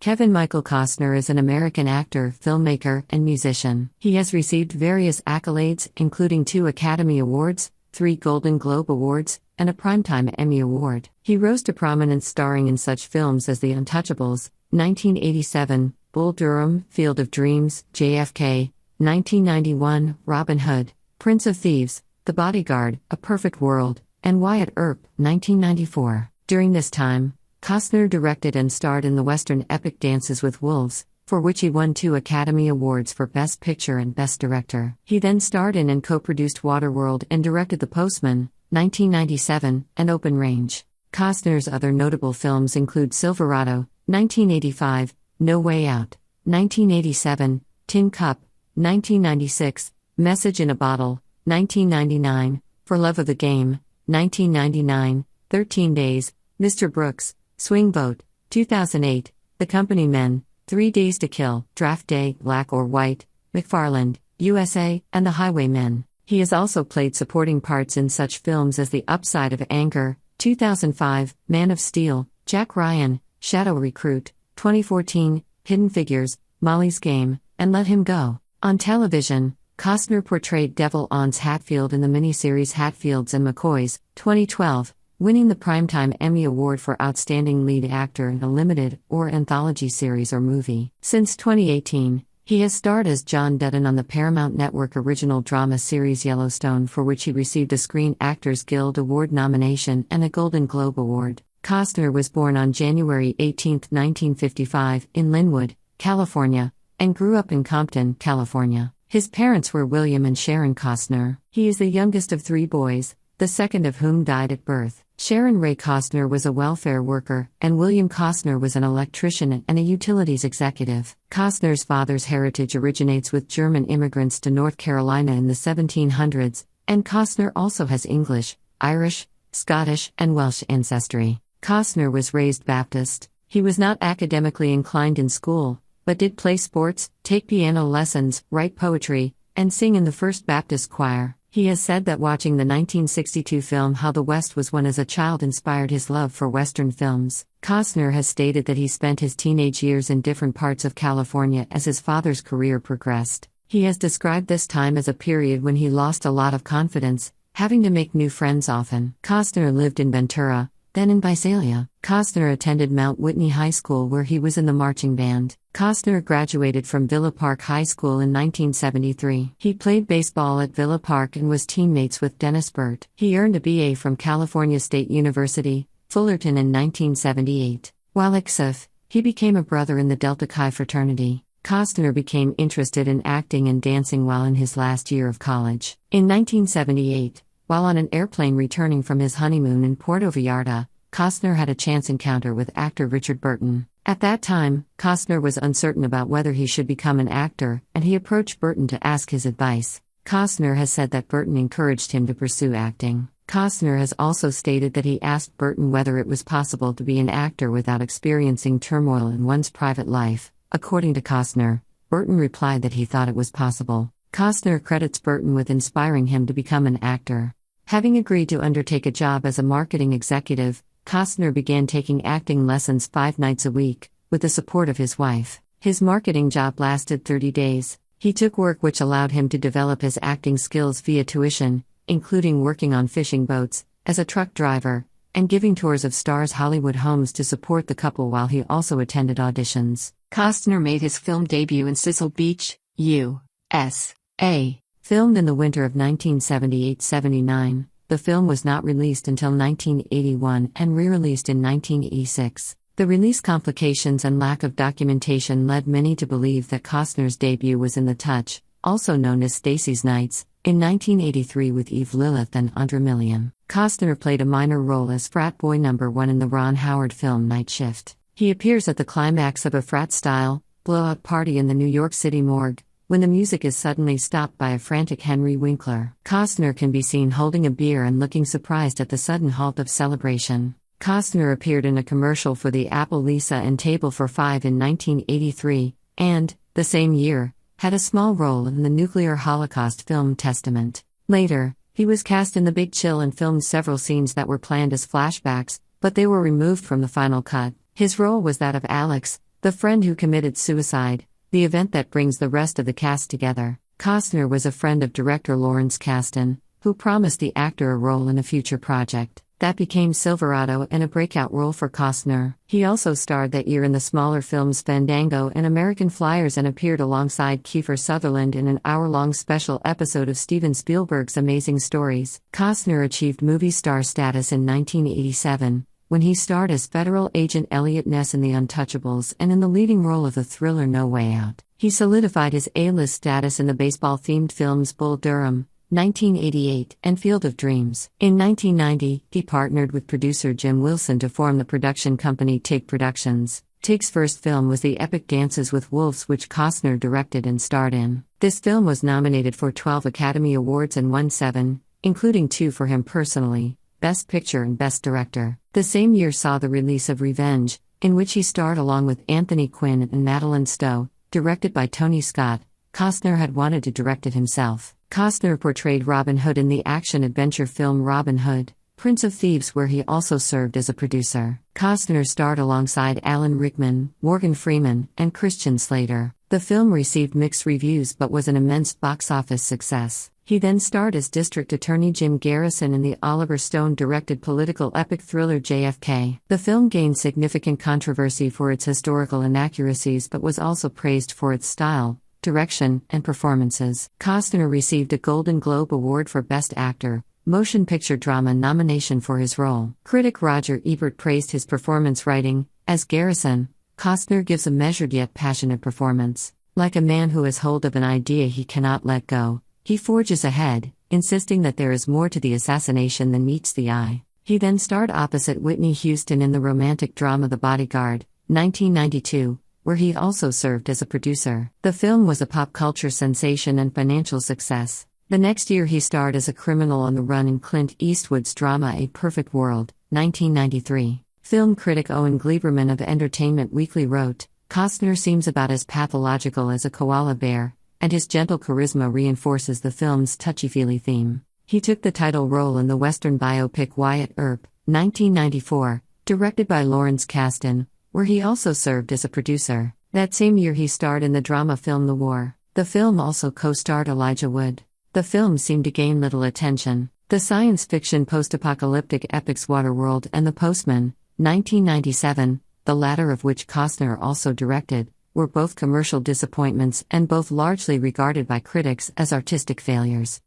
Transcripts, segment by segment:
Kevin Michael Costner is an American actor, filmmaker, and musician. He has received various accolades, including 2 Academy Awards, 3 Golden Globe Awards, and a Primetime Emmy Award. He rose to prominence starring in such films as The Untouchables, 1987, Bull Durham, Field of Dreams, JFK, 1991, Robin Hood, Prince of Thieves, The Bodyguard, A Perfect World, and Wyatt Earp, 1994. During this time, Costner directed and starred in the Western epic Dances with Wolves, for which he won 2 Academy Awards for Best Picture and Best Director. He then starred in and co-produced Waterworld and directed The Postman, 1997, and Open Range. Costner's other notable films include Silverado, 1985, No Way Out, 1987, Tin Cup, 1996, Message in a Bottle, 1999, For Love of the Game, 1999, 13 Days, Mr. Brooks, Swing Vote, 2008, The Company Men, 3 Days to Kill, Draft Day, Black or White, McFarland, USA, and The Highwaymen. He has also played supporting parts in such films as The Upside of Anger, 2005, Man of Steel, Jack Ryan, Shadow Recruit, 2014, Hidden Figures, Molly's Game, and Let Him Go. On television, Costner portrayed Devil Ons Hatfield in the miniseries Hatfields and McCoys, 2012, winning the Primetime Emmy Award for Outstanding Lead Actor in a Limited or Anthology Series or Movie. Since 2018, he has starred as John Dutton on the Paramount Network original drama series Yellowstone, for which he received a Screen Actors Guild Award nomination and a Golden Globe Award. Costner was born on January 18, 1955, in Linwood, California, and grew up in Compton, California. His parents were William and Sharon Costner. He is the youngest of 3 boys, the second of whom died at birth. Sharon Ray Costner was a welfare worker, and William Costner was an electrician and a utilities executive. Costner's father's heritage originates with German immigrants to North Carolina in the 1700s, and Costner also has English, Irish, Scottish, and Welsh ancestry. Costner was raised Baptist. He was not academically inclined in school, but did play sports, take piano lessons, write poetry, and sing in the First Baptist Choir. He has said that watching the 1962 film How the West Was Won as a child inspired his love for Western films. Costner has stated that he spent his teenage years in different parts of California as his father's career progressed. He has described this time as a period when he lost a lot of confidence, having to make new friends often. Costner lived in Ventura, then in Visalia. Costner attended Mount Whitney High School, where he was in the marching band. Costner graduated from Villa Park High School in 1973. He played baseball at Villa Park and was teammates with Dennis Burt. He earned a BA from California State University, Fullerton in 1978. While at XF, he became a brother in the Delta Chi fraternity. Costner became interested in acting and dancing while in his last year of college. In 1978, while on an airplane returning from his honeymoon in Puerto Vallarta, Costner had a chance encounter with actor Richard Burton. At that time, Costner was uncertain about whether he should become an actor, and he approached Burton to ask his advice. Costner has said that Burton encouraged him to pursue acting. Costner has also stated that he asked Burton whether it was possible to be an actor without experiencing turmoil in one's private life. According to Costner, Burton replied that he thought it was possible. Costner credits Burton with inspiring him to become an actor. Having agreed to undertake a job as a marketing executive, Costner began taking acting lessons 5 nights a week, with the support of his wife. His marketing job lasted 30 days. He took work which allowed him to develop his acting skills via tuition, including working on fishing boats, as a truck driver, and giving tours of stars' Hollywood homes to support the couple while he also attended auditions. Costner made his film debut in Sizzle Beach, U.S.A. Filmed in the winter of 1978-79, the film was not released until 1981 and re-released in 1986. The release complications and lack of documentation led many to believe that Costner's debut was in The Touch, also known as Stacy's Nights, in 1983 with Eve Lilith and Andra Millian. Costner played a minor role as frat boy number 1 in the Ron Howard film Night Shift. He appears at the climax of a frat-style, blow-up party in the New York City morgue, when the music is suddenly stopped by a frantic Henry Winkler. Costner can be seen holding a beer and looking surprised at the sudden halt of celebration. Costner appeared in a commercial for the Apple Lisa and Table for Five in 1983, and, the same year, had a small role in the nuclear Holocaust film Testament. Later, he was cast in The Big Chill and filmed several scenes that were planned as flashbacks, but they were removed from the final cut. His role was that of Alex, The Friend Who Committed Suicide, the event that brings the rest of the cast together. Costner was a friend of director Lawrence Kasdan, who promised the actor a role in a future project. That became Silverado and a breakout role for Costner. He also starred that year in the smaller films Fandango and American Flyers and appeared alongside Kiefer Sutherland in an hour-long special episode of Steven Spielberg's Amazing Stories. Costner achieved movie star status in 1987, when he starred as federal agent Elliot Ness in The Untouchables and in the leading role of the thriller No Way Out. He solidified his A-list status in the baseball-themed films Bull Durham, 1988, and Field of Dreams. In 1990, he partnered with producer Jim Wilson to form the production company Tig Productions. Tig's first film was the epic Dances with Wolves, which Costner directed and starred in. This film was nominated for 12 Academy Awards and won 7, including 2 for him personally, Best Picture and Best Director. The same year saw the release of Revenge, in which he starred along with Anthony Quinn and Madeline Stowe, directed by Tony Scott. Costner had wanted to direct it himself. Costner portrayed Robin Hood in the action-adventure film Robin Hood, Prince of Thieves, where he also served as a producer. Costner starred alongside Alan Rickman, Morgan Freeman, and Christian Slater. The film received mixed reviews but was an immense box office success. He then starred as District Attorney Jim Garrison in the Oliver Stone-directed political epic thriller JFK. The film gained significant controversy for its historical inaccuracies but was also praised for its style, direction, and performances. Costner received a Golden Globe Award for Best Actor, Motion Picture Drama nomination for his role. Critic Roger Ebert praised his performance, writing, "As Garrison, Costner gives a measured yet passionate performance. Like a man who has hold of an idea he cannot let go, he forges ahead, insisting that there is more to the assassination than meets the eye." He then starred opposite Whitney Houston in the romantic drama The Bodyguard, 1992, where he also served as a producer. The film was a pop culture sensation and financial success. The next year he starred as a criminal on the run in Clint Eastwood's drama A Perfect World, 1993. Film critic Owen Gleiberman of Entertainment Weekly wrote, "Costner seems about as pathological as a koala bear, and his gentle charisma reinforces the film's touchy-feely theme." He took the title role in the Western biopic Wyatt Earp, 1994, directed by Lawrence Kasdan, where he also served as a producer. That same year he starred in the drama film The War. The film also co-starred Elijah Wood. The film seemed to gain little attention. The science fiction post-apocalyptic epics Waterworld and The Postman, 1997, the latter of which Costner also directed, were both commercial disappointments and both largely regarded by critics as artistic failures.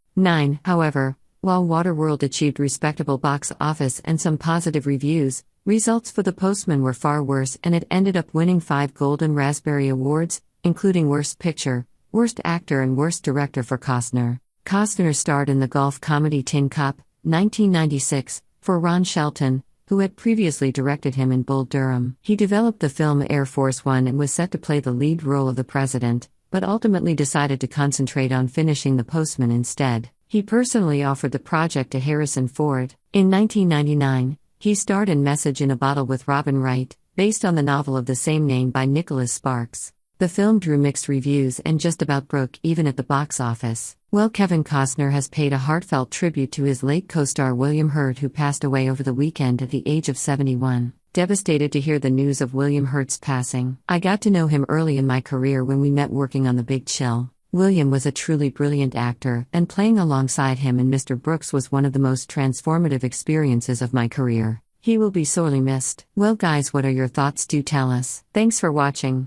However, while Waterworld achieved respectable box office and some positive reviews, results for The Postman were far worse, and it ended up winning 5 Golden Raspberry Awards, including Worst Picture, Worst Actor and Worst Director for Costner. Costner starred in the golf comedy Tin Cup, 1996, for Ron Shelton, who had previously directed him in Bull Durham. He developed the film Air Force One and was set to play the lead role of the president, but ultimately decided to concentrate on finishing The Postman instead. He personally offered the project to Harrison Ford. In 1999, he starred in Message in a Bottle with Robin Wright, based on the novel of the same name by Nicholas Sparks. The film drew mixed reviews and just about broke even at the box office. Well, Kevin Costner has paid a heartfelt tribute to his late co-star William Hurt, who passed away over the weekend at the age of 71. Devastated to hear the news of William Hurt's passing. I got to know him early in my career when we met working on The Big Chill. William was a truly brilliant actor, and playing alongside him in Mr. Brooks was one of the most transformative experiences of my career. He will be sorely missed. Well guys, what are your thoughts? Do tell us. Thanks for watching.